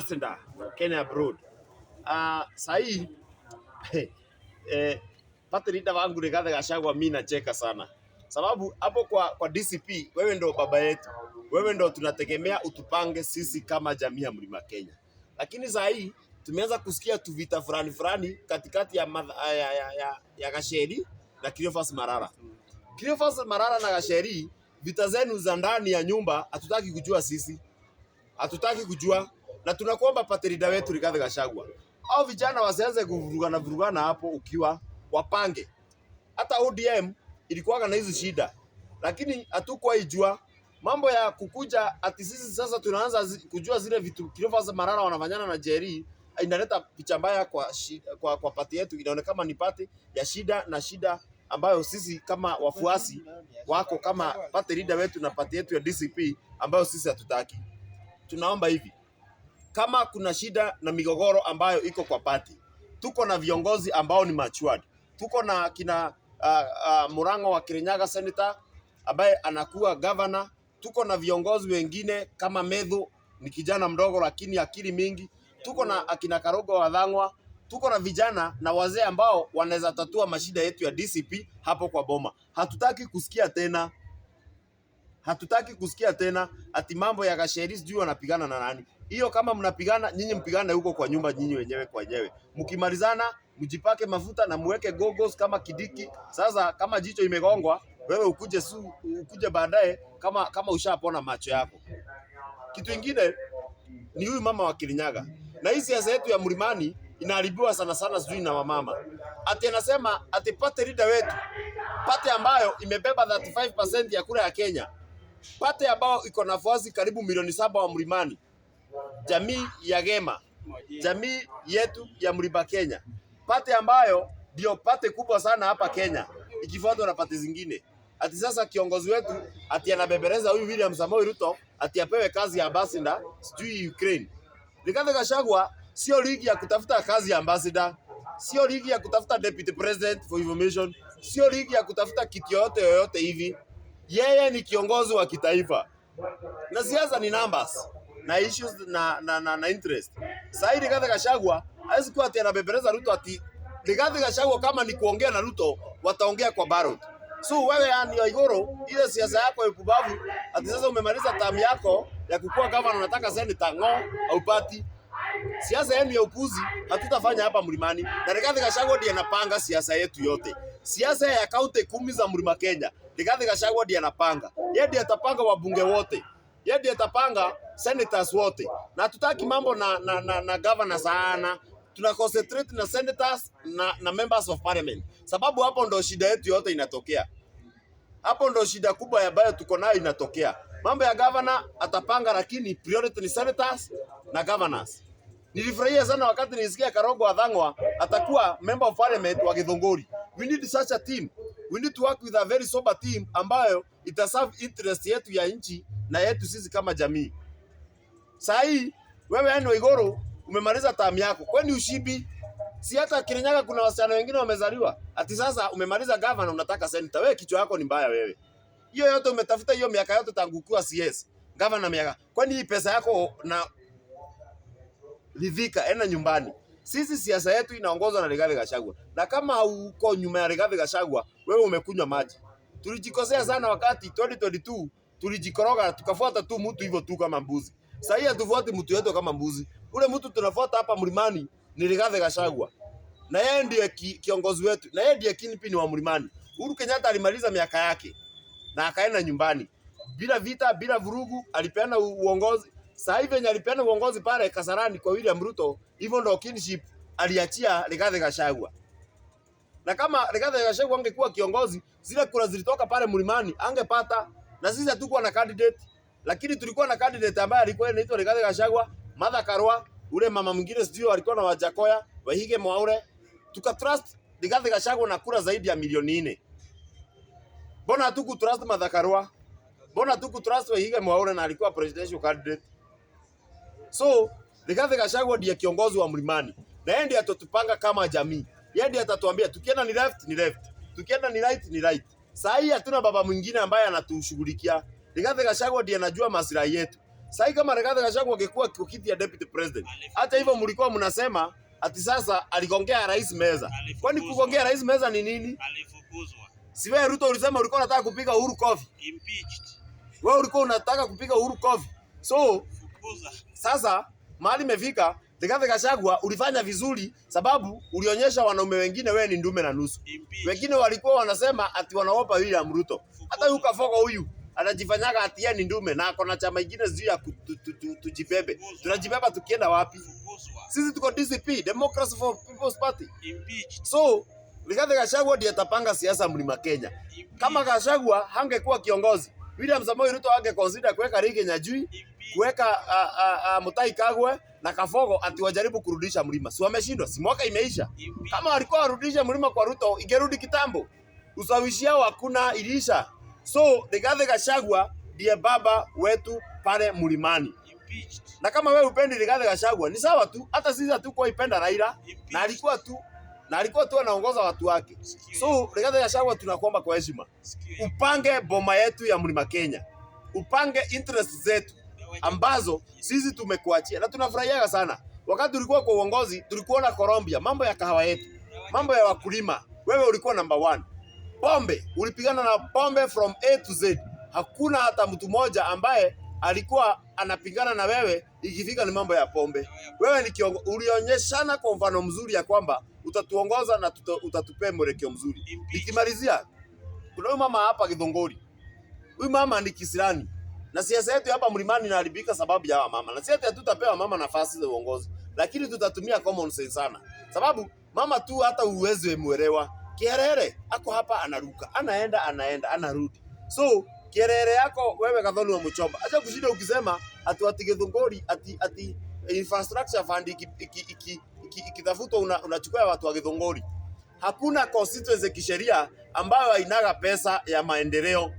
ambassador Kenya abroad. Sahi pate leader wangu Rigathi Gachagua, mimi nacheka sana. Sababu hapo kwa DCP wewe ndo baba yetu. Wewe ndo tunategemea utupange sisi kama jamii ya Mlima Kenya. Lakini sahi tumeanza kusikia tu vita fulani katikati ya Gacheri na Cleophas Malala. Cleophas Malala na Gacheri, vita zenu za ndani ya nyumba hatutaki kujua sisi. Hatutaki kujua, na tunakuomba pate leader wetu Rigathi Gachagua. Au vijana wasianze kuvurugana hapo, ukiwa wapange. Hata ODM ilikuwa na hizo shida, lakini hatukuwa ijua mambo ya kukuja ati sisi sasa tunaanza kujua zile vitu Cleophas Malala wanafanyana na Jerry. Inaleta picha mbaya kwa pati yetu. Inaonekana ni pati ya shida, na shida ambayo sisi kama wafuasi wako kama pati leader wetu na pati yetu ya DCP ambayo sisi hatutaki. Tunaomba hivi, kama kuna shida na migogoro ambayo iko kwa pati, tuko na viongozi ambao ni matured. Tuko na kina Murang'a wa Kirinyaga senator ambaye anakuwa governor. Tuko na viongozi wengine kama Medhu, ni kijana mdogo lakini akili mingi. Tuko na akina Karogo wa Dhang'wa. Tuko na vijana na wazee ambao wanaweza tatua mashida yetu ya DCP hapo kwa boma. Hatutaki kusikia tena ati mambo ya Gacheri sijui wanapigana na nani. Hiyo kama mnapigana nyinyi, mpigane huko kwa nyumba nyinyi wenyewe kwa wenyewe. Mkimalizana mjipake mafuta na muweke gogos kama Kidiki. Sasa kama jicho imegongwa, wewe ukuje baadaye kama ushapona macho yako. Kitu kingine ni huyu mama wa Kirinyaga. Na hii siasa yetu ya Mlimani inaharibiwa sana sijui na wamama. Ati anasema ati pate leader wetu, pate ambayo imebeba 35% ya kura ya Kenya. Pate ambao iko na wafuasi karibu milioni 7 wa Mlimani. Jamii ya Gema, jamii yetu ya Mlima Kenya. Pate ambayo ndio pate kubwa sana hapa Kenya, ikifuatwa na pate zingine. Ati sasa kiongozi wetu ati anabebereza huyu William Samoei Ruto ati apewe kazi ya ambassador sijui Ukraine. Rigathi Gachagua sio ligi ya kutafuta kazi ya ambassador, sio ligi ya kutafuta deputy president for information, sio ligi ya kutafuta kiti yoyote hivi. Yeye ni kiongozi wa kitaifa. Na siasa ni numbers na issues na interest. Sasa Rigathi Gachagua hawezi kuwa ati anabebereza Ruto. Ati Rigathi Gachagua kama ni kuongea na Ruto wataongea kwa ballot. So wewe yani Waiguru, ile siasa yako ya kubavu ati sasa umemaliza term yako ya kukua governor, unataka senator au party. Siasa yenu ya upuzi hatutafanya hapa Mlimani. Na Rigathi Gachagua ndiye anapanga siasa yetu yote. Siasa ya kaunti 10 za Mlima Kenya, Rigathi Gachagua ndiye anapanga. Yeye ndiye atapanga wabunge wote. Yeye ndiye atapanga senators wote. Na hatutaki mambo na governor sana. Tuna concentrate na senators na members of parliament. Sababu hapo ndo shida yetu yote inatokea. Hapo ndo shida kubwa ambayo tuko nayo inatokea. Mambo ya governor atapanga, lakini priority ni senators na governors. Nilifurahia sana wakati nilisikia Karogo wa Dhang'wa atakuwa member of parliament wa Githunguri. We need such a team. We need to work with a very sober team ambayo itaserve interest yetu ya nchi na yetu sisi kama jamii. Sasa hii wewe yani Waiguru umemaliza term yako. Kwani ushibi? Si hata Kirinyaga kuna wasichana wengine wamezaliwa. Ati sasa umemaliza governor unataka senator. Wewe kichwa yako ni mbaya wewe. Hiyo yote umetafuta hiyo miaka yote tangu kuwa CS. Governor miaka. Kwani hii pesa yako na lidhika ena nyumbani. Sisi siasa yetu inaongozwa na Rigathi Gachagua. Na kama hauko nyuma ya Rigathi Gachagua, wewe umekunywa maji. Tulijikosea sana wakati 2022 tulijikoroga tukafuata tu mtu hivyo tu kama mbuzi. Sasa hii hatufuati mtu yetu kama mbuzi. Ule mtu tunafuata hapa Mlimani ni Rigathi Gachagua. Na yeye ndiye kiongozi wetu. Na yeye ndiye kingpin wa Mlimani. Uhuru Kenyatta alimaliza miaka yake na akaenda nyumbani. Bila vita, bila vurugu, alipeana uongozi. Sasa hivi alipeana uongozi pale Kasarani kwa William Ruto, hivyo ndo kinship aliachia Rigathi Gachagua. Na kama Rigathi Gachagua angekuwa kiongozi, zile kura zilitoka pale Mlimani angepata. Na sisi hatukuwa na candidate, lakini tulikuwa na candidate ambaye alikuwa anaitwa Rigathi Gachagua, Martha Karua, ule mama mwingine sio alikuwa na Wajakoya, Wahige Mwaure. Tukatrust Rigathi Gachagua na kura zaidi ya milioni 4. Mbona hatukutrust Martha Karua? Mbona hatukutrust Wahige Mwaure na alikuwa presidential candidate? So, Rigathi Gachagua ndiye kiongozi wa Mlimani. Na yeye ndiye atatupanga kama jamii. Yeye ndiye atatuambia tukienda ni left ni left. Tukienda ni right ni right. Sasa hii hatuna baba mwingine ambaye anatushughulikia. Rigathi Gachagua ndiye anajua maslahi yetu. Sasa kama Rigathi Gachagua angekuwa kiti ya deputy president, hata hivyo mlikuwa mnasema ati sasa aligongea rais meza. Kwani kugongea rais meza ni nini? Alifukuzwa. Si wewe Ruto ulisema ulikuwa unataka kupiga Uhuru kofi? Impeached. Wewe ulikuwa unataka kupiga Uhuru kofi. So Fukuza. sasa mahali imefika, Rigathi Gachagua ulifanya vizuri sababu ulionyesha wanaume wengine wewe ni ndume na nusu. Wengine walikuwa wanasema ati wanaopa William Ruto. Hata huyu Kafogo huyu anajifanyaga ati yeye ni ndume na ako na chama kingine zio ya tujibebe. Tunajibeba tukienda wapi? Sisi tuko DCP, Democracy for People's Party. So Rigathi Gachagua ndiye atapanga siasa Mlima Kenya. Kama Gachagua hangekuwa kiongozi, William Samoei Ruto angeconsider kuweka Rigathi Gachagua, kuweka Mutahi Kagwe na Kafogo ati wajaribu kurudisha mlima. Si wameshindwa? Si mwaka imeisha. Kama walikuwa warudisha mlima kwa Ruto, ingerudi kitambo. Usawishi wao hakuna, ilisha. So Rigathi Gachagua ndiye baba wetu pale mlimani. Na kama wewe upendi Rigathi Gachagua ni sawa tu, hata sisi hatukuwa ipenda Raila na alikuwa tu anaongoza watu wake. So Rigathi Gachagua tunakuomba kwa heshima, upange boma yetu ya Mlima Kenya, upange interest zetu ambazo sisi tumekuachia, na tunafurahia sana. Wakati tulikuwa kwa uongozi tulikuwa na Colombia, mambo ya kahawa yetu, mambo ya wakulima, wewe ulikuwa number 1. Pombe, ulipigana na pombe from A to Z. Hakuna hata mtu mmoja ambaye alikuwa anapingana na wewe ikifika ni mambo ya pombe. Wewe ni ulionyeshana kwa mfano mzuri ya kwamba utatuongoza na utatupea mwelekeo mzuri. Nikimalizia, kuna huyu mama hapa Githunguri. Huyu mama ni kisirani. Na siasa yetu hapa mlimani inaharibika sababu ya mama. Na sisi hatutapewa mama nafasi za uongozi, lakini tutatumia common sense sana. Sababu mama tu hata uwezo muelewa. Kierere ako hapa anaruka, anaenda anarudi. So kierere yako wewe Gathoni wa Muchomba, acha kushinda ukisema ati Githunguri ati infrastructure fund ikitafutwa unachukua watu wa Githunguri. Hakuna constituency kisheria ambayo hainaga pesa ya maendeleo.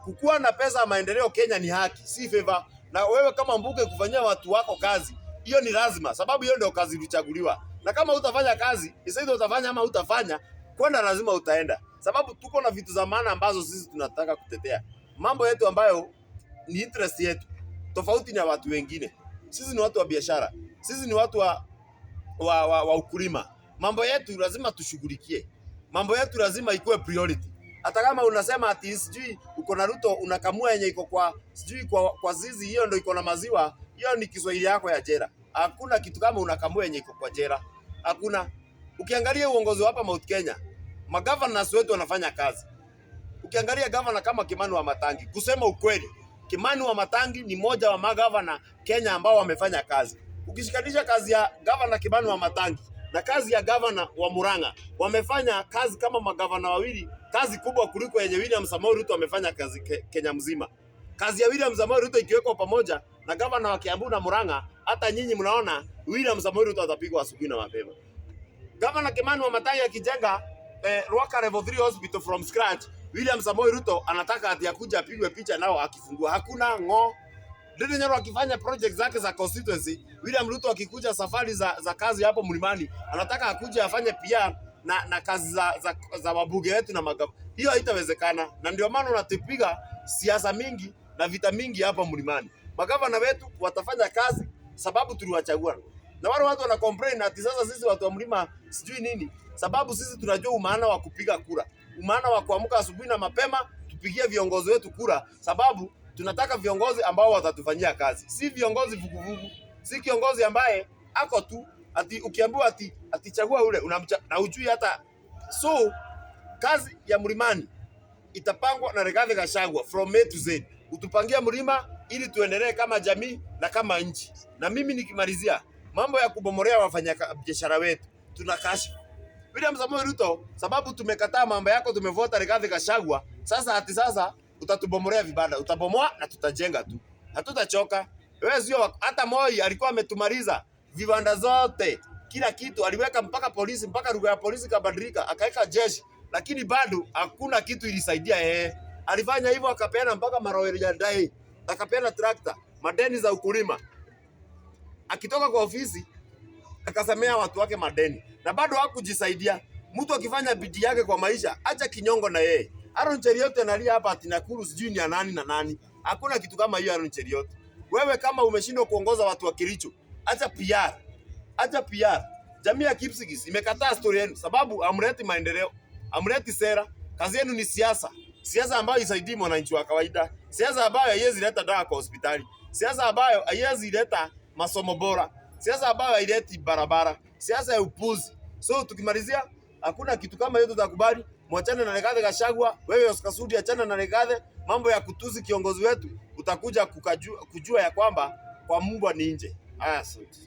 Kukuwa na pesa ya maendeleo Kenya ni haki, si favor. Na wewe kama mbunge kufanyia watu wako kazi, hiyo ni lazima, sababu hiyo ndio kazi ulichaguliwa. Na kama utafanya kazi, isaidha utafanya ama utafanya, kwenda lazima utaenda. Sababu tuko na vitu za maana ambazo sisi tunataka kutetea. Mambo yetu ambayo ni interest yetu. Tofauti na watu wengine. Sisi ni watu wa biashara. Sisi ni watu wa ukulima. Mambo yetu lazima tushughulikie. Mambo yetu lazima ikuwe priority. Hata kama unasema ati sijui uko na Ruto unakamua yenye iko kwa sijui kwa zizi, hiyo ndio iko na maziwa, hiyo ni Kiswahili yako ya jera. Hakuna kitu kama unakamua yenye iko kwa jera. Hakuna. Ukiangalia uongozi hapa Mount Kenya, magavana wetu wanafanya kazi. Ukiangalia gavana kama Kimani Wamatangi, kusema ukweli, Kimani Wamatangi ni moja wa magavana Kenya ambao wamefanya kazi. Ukishikanisha kazi ya gavana Kimani Wamatangi na kazi ya gavana wa Murang'a, wamefanya kazi kama magavana wawili, kazi kubwa kuliko yenye William Samoei Ruto amefanya kazi Kenya mzima. Kazi ya William Samoei Ruto ikiwekwa pamoja na gavana wa Kiambu na Murang'a, hata nyinyi mnaona William Samoei Ruto atapigwa asubuhi na mapema. Gavana Kimani Wamatangi akijenga Rwaka Level 3 Hospital from scratch, William Samoei Ruto anataka ati akuja apigwe picha nao akifungua. Hakuna ngo. Ndidi Nyoro akifanya project zake za constituency, William Ruto akikuja safari za kazi hapo mlimani, anataka akuja afanye pia na kazi za wabunge wetu na magavana. Hiyo haitawezekana, na ndio maana unatupiga siasa mingi na vita mingi hapa mlimani. Magavana wetu watafanya kazi sababu tuliwachagua. Na wale watu wana complain ati sasa sisi watu wa mlima sijui nini, sababu sisi tunajua umaana wa kupiga kura. Umaana wa kuamka asubuhi na mapema tupigie viongozi wetu kura, sababu tunataka viongozi ambao watatufanyia kazi. Si viongozi vuguvugu, si kiongozi ambaye ako tu ati ukiambiwa ati chagua ule na ujui hata. So kazi ya mlimani itapangwa na Rigathi Gachagua from A to Z. Utupangia mlima ili tuendelee kama jamii na kama nchi. Na mimi nikimalizia mambo ya kubomorea wafanya biashara wetu, tunakashi William Samoei Ruto sababu tumekataa mambo yako, tumevota Rigathi Gachagua. Sasa utatubomorea vibanda, utabomoa na tutajenga tu, hatutachoka. Wewe sio hata Moi alikuwa ametumaliza vibanda zote, kila kitu aliweka, mpaka polisi, mpaka lugha ya polisi kabadilika, akaweka jeshi, lakini bado hakuna kitu ilisaidia yeye. Alifanya hivyo akapeana mpaka maroli ya dai, akapeana trakta, madeni za ukulima. Akitoka kwa ofisi akasamea watu wake madeni na bado hakujisaidia. Mtu akifanya bidii yake kwa maisha, acha kinyongo na yeye. Aaron Cheriot analia hapa ati Nakuru sijui ni nani na nani. Hakuna kitu kama hiyo Aaron Cheriot. Wewe kama umeshindwa kuongoza watu wa Kericho, acha PR. Acha PR. Jamii ya Kipsigis imekataa story yenu sababu amleti maendeleo, amleti sera. Kazi yenu ni siasa. Siasa ambayo isaidii mwananchi wa kawaida. Siasa ambayo haiwezi leta dawa kwa hospitali. Siasa ambayo haiwezi leta masomo bora. Siasa ambayo haileti barabara. Siasa ya upuzi. So tukimalizia, hakuna kitu kama hiyo tutakubali. Mwachane na Rigathi Gachagua, wewe Oscar Sudi achana na Rigathi. Mambo ya kutuzi kiongozi wetu utakuja kujua ya kwamba kwa mbwa ni nje. Asante.